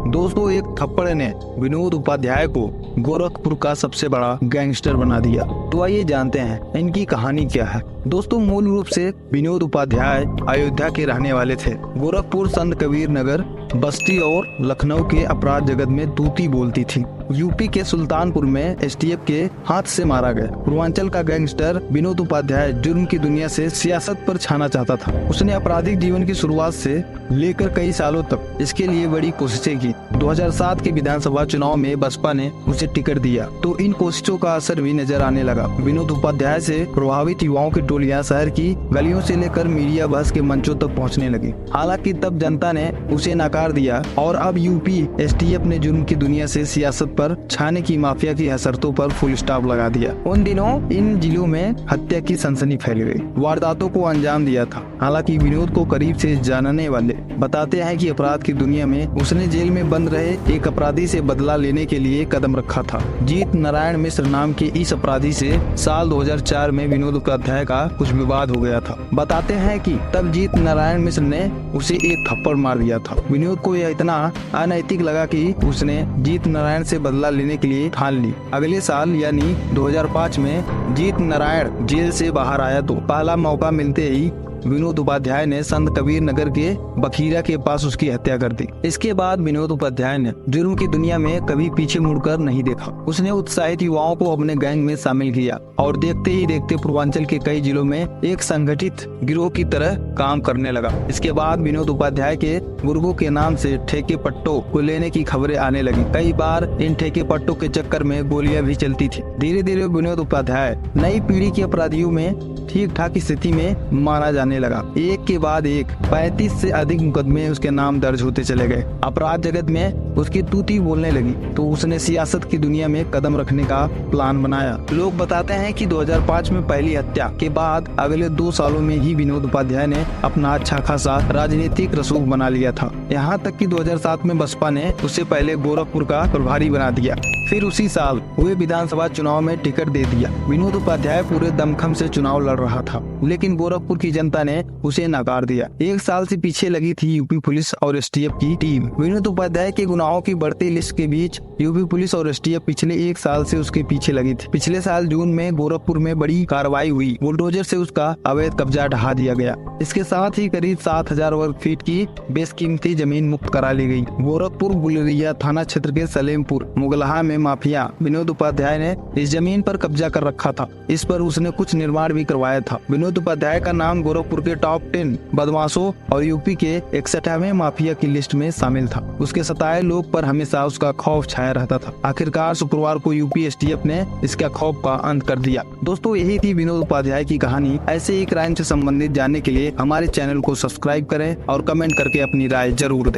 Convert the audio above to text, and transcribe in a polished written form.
दोस्तों, एक थप्पड़ ने विनोद उपाध्याय को गोरखपुर का सबसे बड़ा गैंगस्टर बना दिया। तो आइए जानते हैं इनकी कहानी क्या है। दोस्तों, मूल रूप से विनोद उपाध्याय अयोध्या के रहने वाले थे। गोरखपुर, संत कबीर नगर, बस्ती और लखनऊ के अपराध जगत में तूती बोलती थी। यूपी के सुल्तानपुर में एसटीएफ के हाथ से मारा गया। पूर्वांचल का गैंगस्टर विनोद उपाध्याय जुर्म की दुनिया से सियासत पर छाना चाहता था। उसने आपराधिक जीवन की शुरुआत से लेकर कई सालों तक इसके लिए बड़ी कोशिशें की। 2007 के विधानसभा चुनाव में बसपा ने उसे टिकट दिया तो इन कोशिशों का असर भी नजर आने लगा। विनोद उपाध्याय से प्रभावित युवाओं की टोलियां शहर की गलियों से लेकर मीडिया बहस के मंचों तक पहुंचने लगी। हालांकि तब जनता ने उसे नकार दिया और अब यूपी एसटीएफ ने जुर्म की दुनिया से सियासत पर छाने की माफिया की हसरतों पर फुल स्टॉप लगा दिया। उन दिनों इन जिलों में हत्या की सनसनी फैल गई, वारदातों को अंजाम दिया था। हालांकि विनोद को करीब से जानने वाले बताते हैं कि अपराध की दुनिया में उसने जेल में बंद रहे एक अपराधी से बदला लेने के लिए कदम रखा था। जीत नारायण मिश्र नाम के इस अपराधी से साल 2004 में विनोद उपाध्याय का कुछ विवाद हो गया था। बताते हैं कि तब जीत नारायण मिश्र ने उसे एक थप्पड़ मार दिया था। विनोद को यह इतना अनैतिक लगा कि उसने जीत नारायण से बदला लेने के लिए ठान ली। अगले साल यानी 2005 में जीत नारायण जेल से बाहर आया तो पहला मौका मिलते ही विनोद उपाध्याय ने संत कबीर नगर के बखीरा के पास उसकी हत्या कर दी। इसके बाद विनोद उपाध्याय ने जुर्म की दुनिया में कभी पीछे मुड़कर नहीं देखा। उसने उत्साहित युवाओं को अपने गैंग में शामिल किया और देखते ही देखते पूर्वांचल के कई जिलों में एक संगठित गिरोह की तरह काम करने लगा। इसके बाद विनोद उपाध्याय के गुर्गों के नाम से ठेके पट्टों को लेने की खबरें आने लगी। कई बार इन ठेके पट्टों के चक्कर में गोलियां भी चलती थी। धीरे धीरे विनोद उपाध्याय नई पीढ़ी के अपराधियों में ठीक ठाक स्थिति में माना जाने लगा। एक के बाद एक 35 से अधिक मुकदमे उसके नाम दर्ज होते चले गए। अपराध जगत में उसकी तूती बोलने लगी तो उसने सियासत की दुनिया में कदम रखने का प्लान बनाया। लोग बताते हैं कि 2005 में पहली हत्या के बाद अगले 2 सालों में ही विनोद उपाध्याय ने अपना अच्छा खासा राजनीतिक रसूख बना लिया था। यहाँ तक कि 2007 में बसपा ने उसे पहले गोरखपुर का प्रभारी बना दिया, फिर उसी साल हुए विधानसभा चुनाव में टिकट दे दिया। विनोद उपाध्याय पूरे दमखम से चुनाव लड़ रहा था, लेकिन गोरखपुर की जनता ने उसे नकार दिया। 1 साल से पीछे लगी थी यूपी पुलिस और एसटीएफ की टीम। विनोद उपाध्याय के गुनाहों की बढ़ती लिस्ट के बीच यूपी पुलिस और एसटीएफ पिछले 1 साल से उसके पीछे लगी थी। पिछले साल जून में गोरखपुर में बड़ी कार्रवाई हुई। बुलडोजर से उसका अवैध कब्जा ढहा दिया गया। इसके साथ ही करीब 7000 वर्ग फीट की बेशकीमती जमीन मुक्त करा ली गई। गोरखपुर गुलरिया थाना क्षेत्र के सलेमपुर मुगलहा में माफिया विनोद उपाध्याय ने इस जमीन पर कब्जा कर रखा था। इस पर उसने कुछ निर्माण भी करवाया था। विनोद उपाध्याय का नाम गोरखपुर के टॉप 10 बदमाशों और यूपी के 61वें माफिया की लिस्ट में शामिल था। उसके सताए लोग पर हमेशा उसका खौफ छाया रहता था। आखिरकार शुक्रवार को यूपी एसटीएफ ने इसका खौफ का अंत कर दिया। दोस्तों, यही थी विनोद उपाध्याय की कहानी। ऐसे ही क्राइम से संबंधित जानने के लिए हमारे चैनल को सब्सक्राइब करें और कमेंट करके अपनी राय जरूर दें।